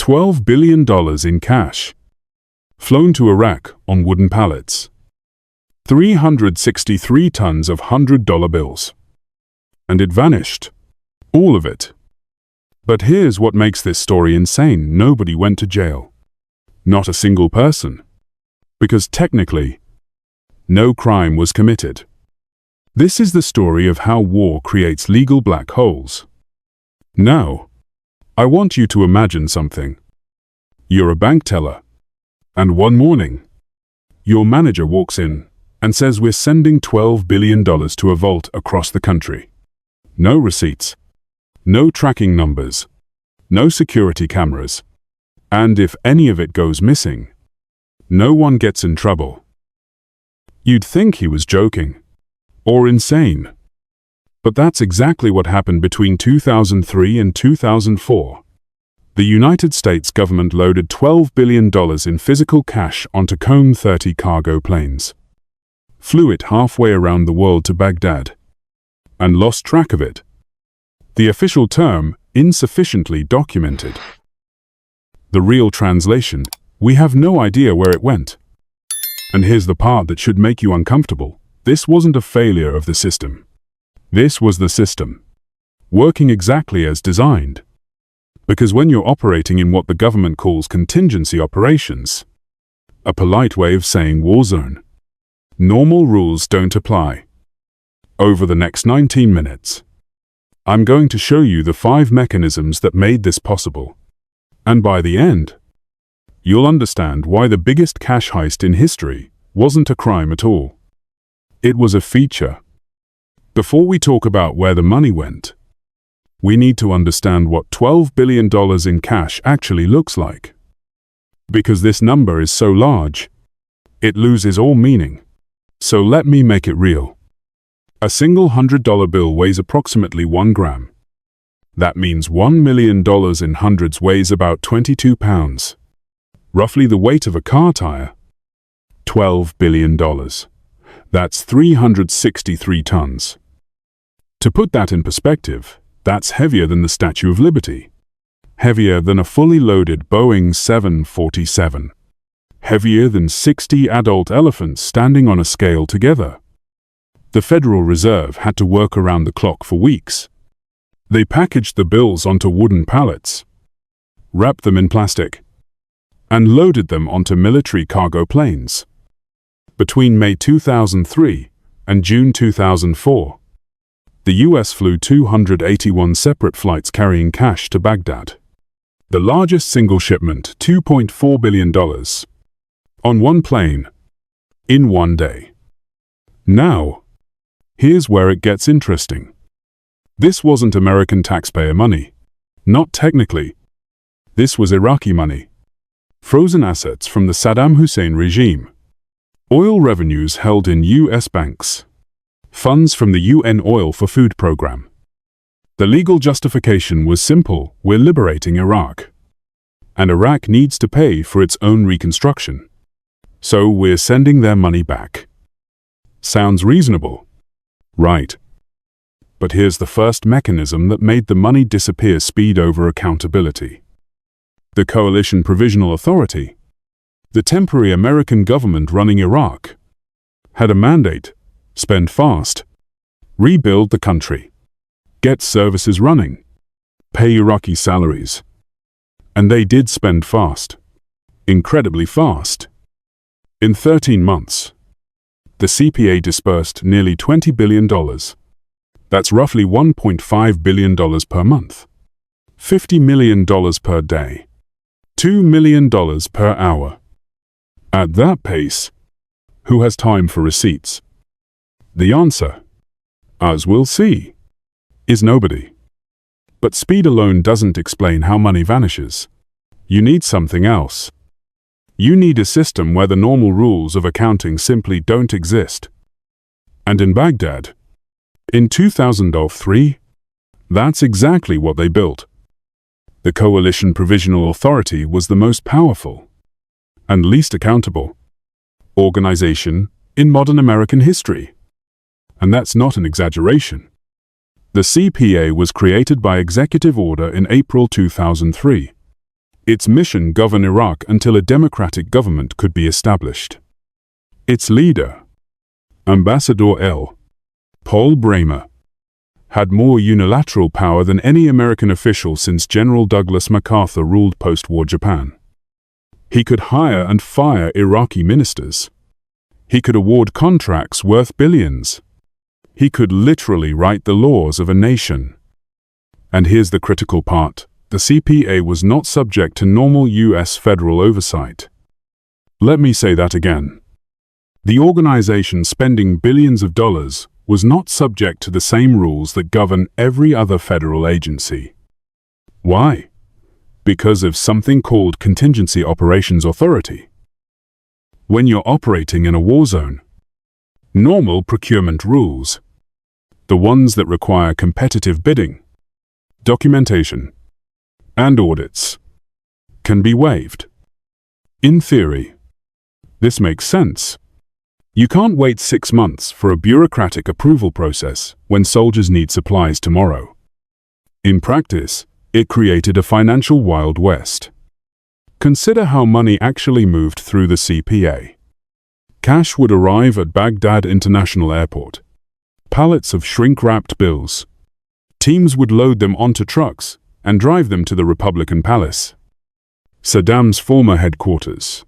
$12 billion in cash, flown to Iraq on wooden pallets, 363 tons of $100 bills. And it vanished. All of it. But here's what makes this story insane. Nobody went to jail. Not a single person. Because technically, no crime was committed. This is the story of how war creates legal black holes. Now, I want you to imagine something. You're a bank teller. And one morning, your manager walks in and says we're sending $12 billion to a vault across the country. No receipts. No tracking numbers. No security cameras. And if any of it goes missing, no one gets in trouble. You'd think he was joking. Or insane. But that's exactly what happened between 2003 and 2004. The United States government loaded $12 billion in physical cash onto COM-30 cargo planes, flew it halfway around the world to Baghdad, and lost track of it. The official term, insufficiently documented. The real translation, we have no idea where it went. And here's the part that should make you uncomfortable. This wasn't a failure of the system. This was the system, working exactly as designed. Because when you're operating in what the government calls contingency operations, a polite way of saying war zone, normal rules don't apply. Over the next 19 minutes, I'm going to show you the 5 mechanisms that made this possible. And by the end, you'll understand why the biggest cash heist in history wasn't a crime at all. It was a feature. Before we talk about where the money went, we need to understand what $12 billion in cash actually looks like. Because this number is so large, it loses all meaning. So let me make it real. A single $100 bill weighs approximately 1 gram. That means $1 million in hundreds weighs about 22 pounds. Roughly the weight of a car tire. $12 billion. That's 363 tons. To put that in perspective, that's heavier than the Statue of Liberty. Heavier than a fully loaded Boeing 747. Heavier than 60 adult elephants standing on a scale together. The Federal Reserve had to work around the clock for weeks. They packaged the bills onto wooden pallets, wrapped them in plastic, and loaded them onto military cargo planes. Between May 2003 and June 2004, the U.S. flew 281 separate flights carrying cash to Baghdad. The largest single shipment, $2.4 billion, on one plane, in one day. Now, here's where it gets interesting. This wasn't American taxpayer money. Not technically. This was Iraqi money. Frozen assets from the Saddam Hussein regime. Oil revenues held in U.S. banks. Funds from the UN Oil for Food program. The legal justification was simple: we're liberating Iraq. And Iraq needs to pay for its own reconstruction. So we're sending their money back. Sounds reasonable. Right. But here's the first mechanism that made the money disappear: speed over accountability. The Coalition Provisional Authority, the temporary American government running Iraq, had a mandate: spend fast, rebuild the country, get services running, pay Iraqi salaries. And they did spend fast. Incredibly fast. In 13 months, the CPA dispersed nearly $20 billion. That's roughly $1.5 billion per month. $50 million per day. $2 million per hour. At that pace, who has time for receipts? The answer, as we'll see, is nobody. But speed alone doesn't explain how money vanishes. You need something else. You need a system where the normal rules of accounting simply don't exist. And in Baghdad, in 2003, that's exactly what they built. The Coalition Provisional Authority was the most powerful and least accountable organization in modern American history. And that's not an exaggeration. The CPA was created by executive order in April 2003. Its mission: govern Iraq until a democratic government could be established. Its leader, Ambassador L. Paul Bremer, had more unilateral power than any American official since General Douglas MacArthur ruled post-war Japan. He could hire and fire Iraqi ministers. He could award contracts worth billions. He could literally write the laws of a nation. And here's the critical part: the CPA was not subject to normal U.S. federal oversight. Let me say that again. The organization spending billions of dollars was not subject to the same rules that govern every other federal agency. Why? Because of something called Contingency Operations Authority. When you're operating in a war zone, normal procurement rules, the ones that require competitive bidding, documentation, and audits, can be waived. In theory, this makes sense. You can't wait 6 months for a bureaucratic approval process when soldiers need supplies tomorrow. In practice, it created a financial Wild West. Consider how money actually moved through the CPA. Cash would arrive at Baghdad International Airport. Pallets of shrink-wrapped bills. Teams would load them onto trucks and drive them to the Republican Palace, Saddam's former headquarters,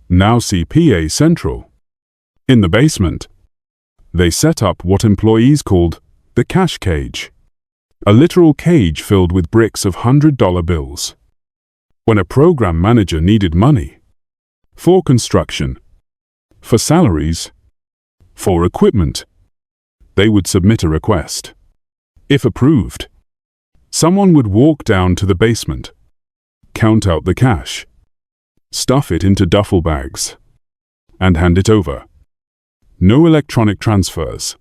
now CPA Central. In the basement, they set up what employees called the cash cage, a literal cage filled with bricks of $100 bills. When a program manager needed money for construction, for salaries, for equipment, they would submit a request. If approved, someone would walk down to the basement, count out the cash, stuff it into duffel bags, and hand it over. No electronic transfers,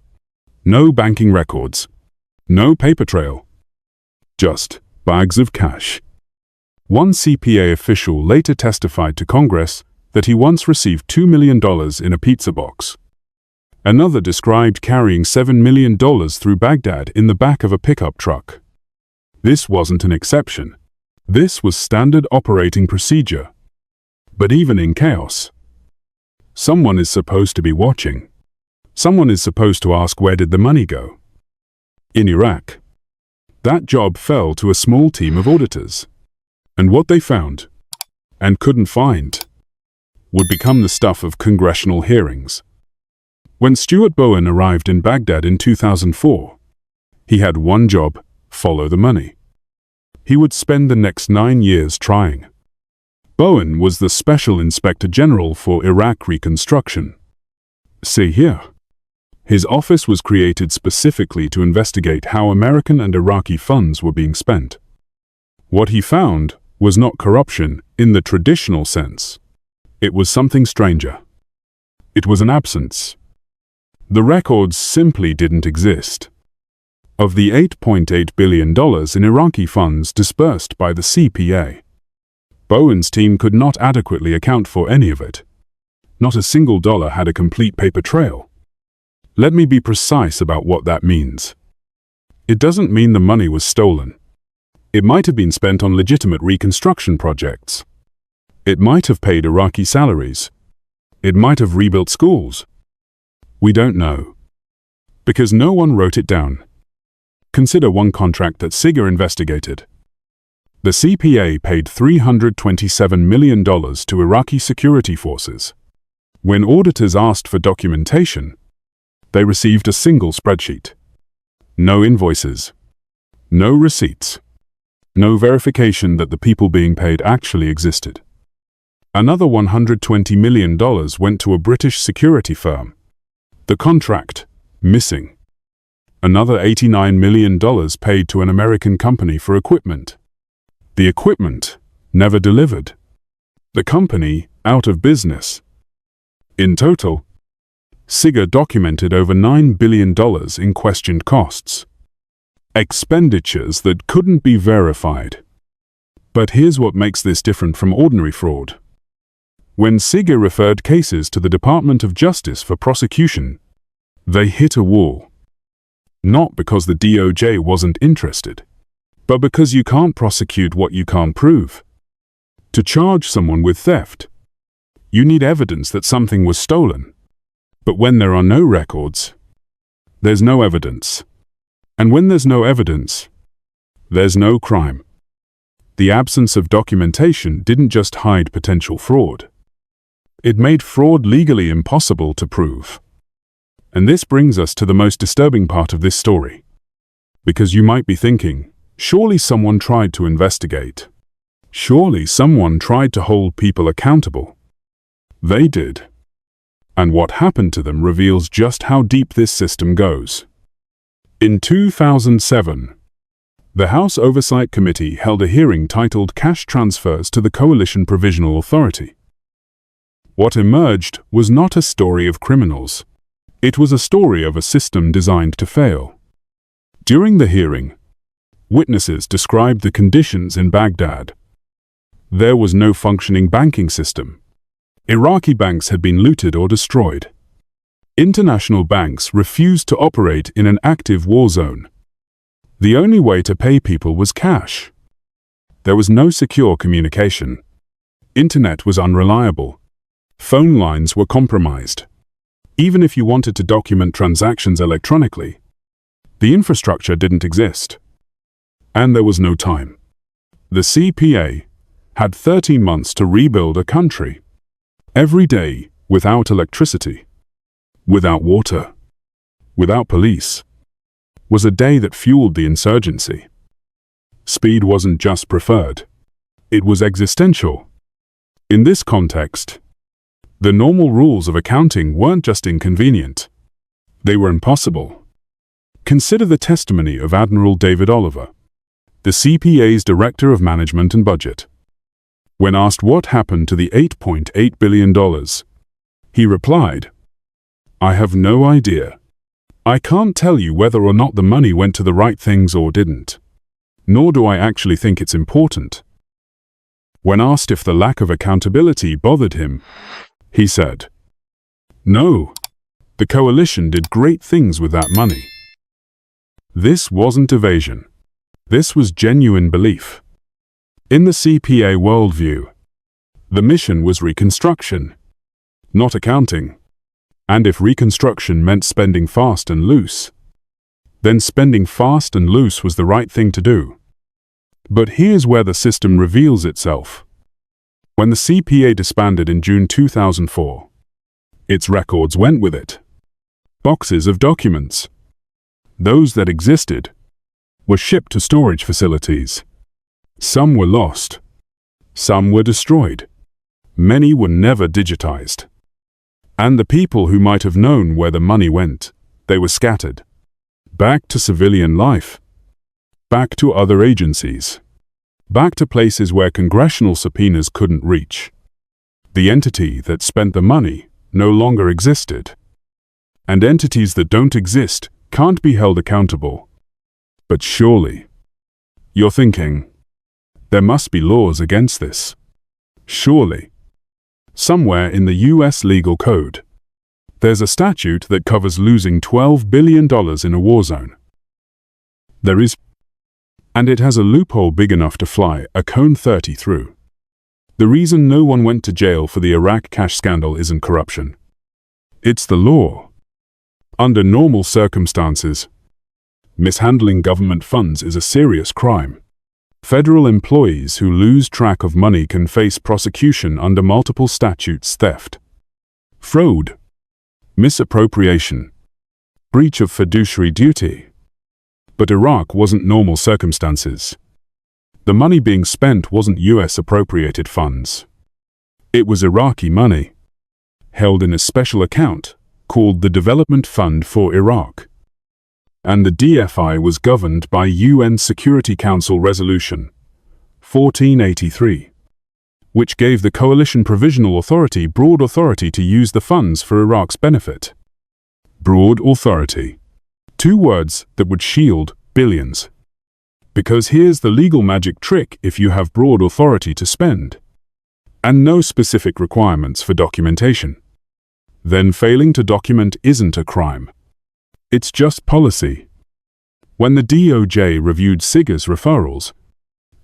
no banking records, no paper trail, just bags of cash. One CPA official later testified to Congress that he once received $2 million in a pizza box. Another described carrying $7 million through Baghdad in the back of a pickup truck. This wasn't an exception. This was standard operating procedure. But even in chaos, someone is supposed to be watching. Someone is supposed to ask, where did the money go? In Iraq, that job fell to a small team of auditors. And what they found, and couldn't find, would become the stuff of congressional hearings. When Stuart Bowen arrived in Baghdad in 2004, he had one job: follow the money. He would spend the next 9 years trying. Bowen was the Special Inspector General for Iraq Reconstruction. See here. His office was created specifically to investigate how American and Iraqi funds were being spent. What he found was not corruption in the traditional sense. It was something stranger. It was an absence. The records simply didn't exist. Of the $8.8 billion in Iraqi funds dispersed by the CPA, Bowen's team could not adequately account for any of it. Not a single dollar had a complete paper trail. Let me be precise about what that means. It doesn't mean the money was stolen. It might have been spent on legitimate reconstruction projects. It might have paid Iraqi salaries. It might have rebuilt schools. We don't know, because no one wrote it down. Consider one contract that SIGIR investigated. The CPA paid $327 million to Iraqi security forces. When auditors asked for documentation, they received a single spreadsheet. No invoices. No receipts. No verification that the people being paid actually existed. Another $120 million went to a British security firm. The contract, missing. Another $89 million paid to an American company for equipment. The equipment never delivered. The company out of business. In total, SIGIR documented over $9 billion in questioned costs. Expenditures that couldn't be verified. But here's what makes this different from ordinary fraud. When SIGIR referred cases to the Department of Justice for prosecution, they hit a wall. Not because the DOJ wasn't interested, but because you can't prosecute what you can't prove. To charge someone with theft, you need evidence that something was stolen. But when there are no records, there's no evidence. And when there's no evidence, there's no crime. The absence of documentation didn't just hide potential fraud. It made fraud legally impossible to prove. And this brings us to the most disturbing part of this story. Because you might be thinking, surely someone tried to investigate. Surely someone tried to hold people accountable. They did. And what happened to them reveals just how deep this system goes. In 2007, the House Oversight Committee held a hearing titled Cash Transfers to the Coalition Provisional Authority. What emerged was not a story of criminals. It was a story of a system designed to fail. During the hearing, witnesses described the conditions in Baghdad. There was no functioning banking system. Iraqi banks had been looted or destroyed. International banks refused to operate in an active war zone. The only way to pay people was cash. There was no secure communication. Internet was unreliable. Phone lines were compromised. Even if you wanted to document transactions electronically, the infrastructure didn't exist. And there was no time. The CPA had 13 months to rebuild a country. Every day, without electricity, without water, without police, was a day that fueled the insurgency. Speed wasn't just preferred. It was existential. In this context, the normal rules of accounting weren't just inconvenient. They were impossible. Consider the testimony of Admiral David Oliver, the CPA's Director of Management and Budget. When asked what happened to the $8.8 billion, he replied, "I have no idea. I can't tell you whether or not the money went to the right things or didn't. Nor do I actually think it's important." When asked if the lack of accountability bothered him, he said, "No, the coalition did great things with that money." This wasn't evasion. This was genuine belief. In the CPA worldview, the mission was reconstruction, not accounting. And if reconstruction meant spending fast and loose, then spending fast and loose was the right thing to do. But here's where the system reveals itself. When the CPA disbanded in June 2004, its records went with it. Boxes of documents. Those that existed were shipped to storage facilities. Some were lost. Some were destroyed. Many were never digitized. And the people who might have known where the money went, they were scattered. Back to civilian life. Back to other agencies. Back to places where congressional subpoenas couldn't reach. The entity that spent the money no longer existed. And entities that don't exist can't be held accountable. But surely, you're thinking, there must be laws against this. Surely, somewhere in the US legal code, there's a statute that covers losing $12 billion in a war zone. There is, and it has a loophole big enough to fly a cone 30 through. The reason no one went to jail for the Iraq cash scandal isn't corruption. It's the law. Under normal circumstances, mishandling government funds is a serious crime. Federal employees who lose track of money can face prosecution under multiple statutes: theft, fraud, misappropriation, breach of fiduciary duty. But Iraq wasn't normal circumstances. The money being spent wasn't US appropriated funds. It was Iraqi money, held in a special account called the Development Fund for Iraq. And the DFI was governed by UN Security Council Resolution 1483, which gave the Coalition Provisional Authority broad authority to use the funds for Iraq's benefit. Broad authority. Two words that would shield billions. Because here's the legal magic trick: if you have broad authority to spend, and no specific requirements for documentation, then failing to document isn't a crime. It's just policy. When the DOJ reviewed SIGIR's referrals,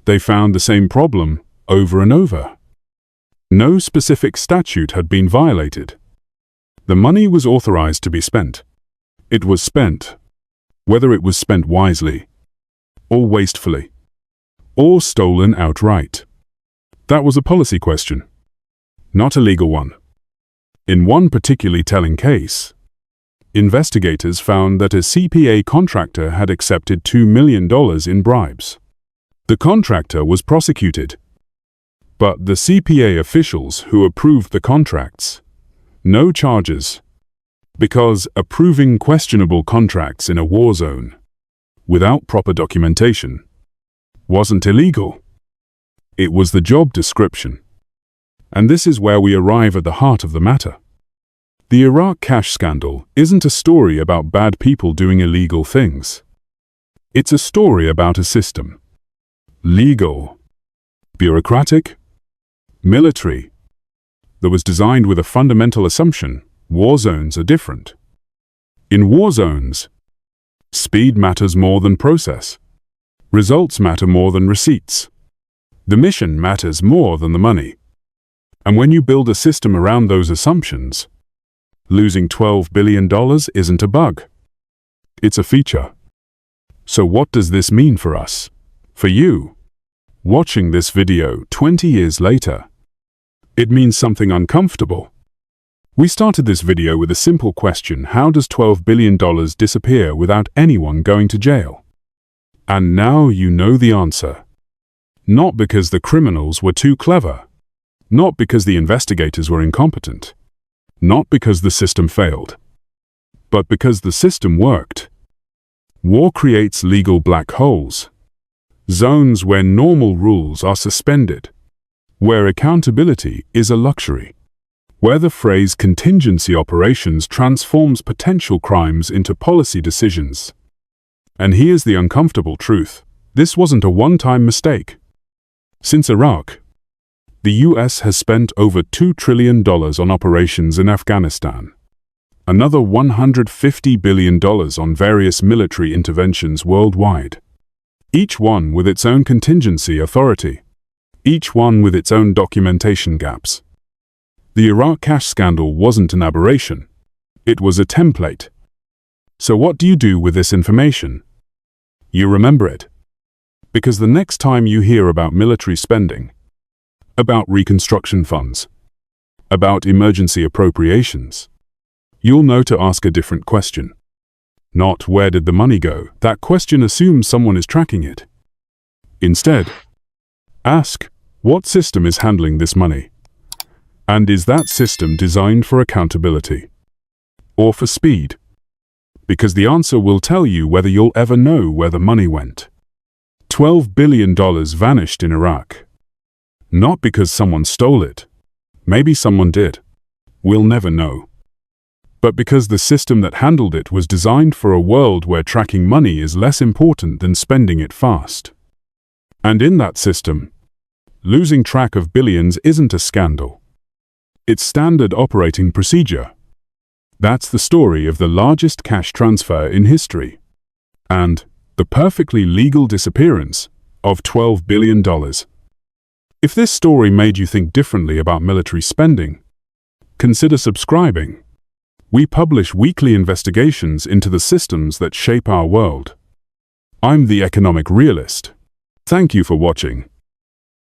they found the same problem over and over. No specific statute had been violated. The money was authorized to be spent. It was spent, whether it was spent wisely, or wastefully, or stolen outright. That was a policy question, not a legal one. In one particularly telling case, investigators found that a CPA contractor had accepted $2 million in bribes. The contractor was prosecuted, but the CPA officials who approved the contracts, no charges, because approving questionable contracts in a war zone, without proper documentation, wasn't illegal. It was the job description. And this is where we arrive at the heart of the matter. The Iraq cash scandal isn't a story about bad people doing illegal things. It's a story about a system. Legal, bureaucratic, military, that was designed with a fundamental assumption: war zones are different. In war zones, speed matters more than process. Results matter more than receipts. The mission matters more than the money. And when you build a system around those assumptions, losing $12 billion isn't a bug. It's a feature. So what does this mean for us? For you, watching this video 20 years later? It means something uncomfortable. We started this video with a simple question: how does $12 billion disappear without anyone going to jail? And now you know the answer. Not because the criminals were too clever. Not because the investigators were incompetent. Not because the system failed. But because the system worked. War creates legal black holes. Zones where normal rules are suspended. Where accountability is a luxury. Where the phrase contingency operations transforms potential crimes into policy decisions. And here's the uncomfortable truth: this wasn't a one-time mistake. Since Iraq, the US has spent over $2 trillion on operations in Afghanistan. Another $150 billion on various military interventions worldwide. Each one with its own contingency authority. Each one with its own documentation gaps. The Iraq cash scandal wasn't an aberration. It was a template. So what do you do with this information? You remember it. Because the next time you hear about military spending, about reconstruction funds, about emergency appropriations, you'll know to ask a different question. Not where did the money go? That question assumes someone is tracking it. Instead, ask, what system is handling this money? And is that system designed for accountability? Or for speed? Because the answer will tell you whether you'll ever know where the money went. $12 billion vanished in Iraq. Not because someone stole it. Maybe someone did. We'll never know. But because the system that handled it was designed for a world where tracking money is less important than spending it fast. And in that system, losing track of billions isn't a scandal. It's standard operating procedure. That's the story of the largest cash transfer in history. And the perfectly legal disappearance of $12 billion. If this story made you think differently about military spending, consider subscribing. We publish weekly investigations into the systems that shape our world. I'm the Economic Realist. Thank you for watching.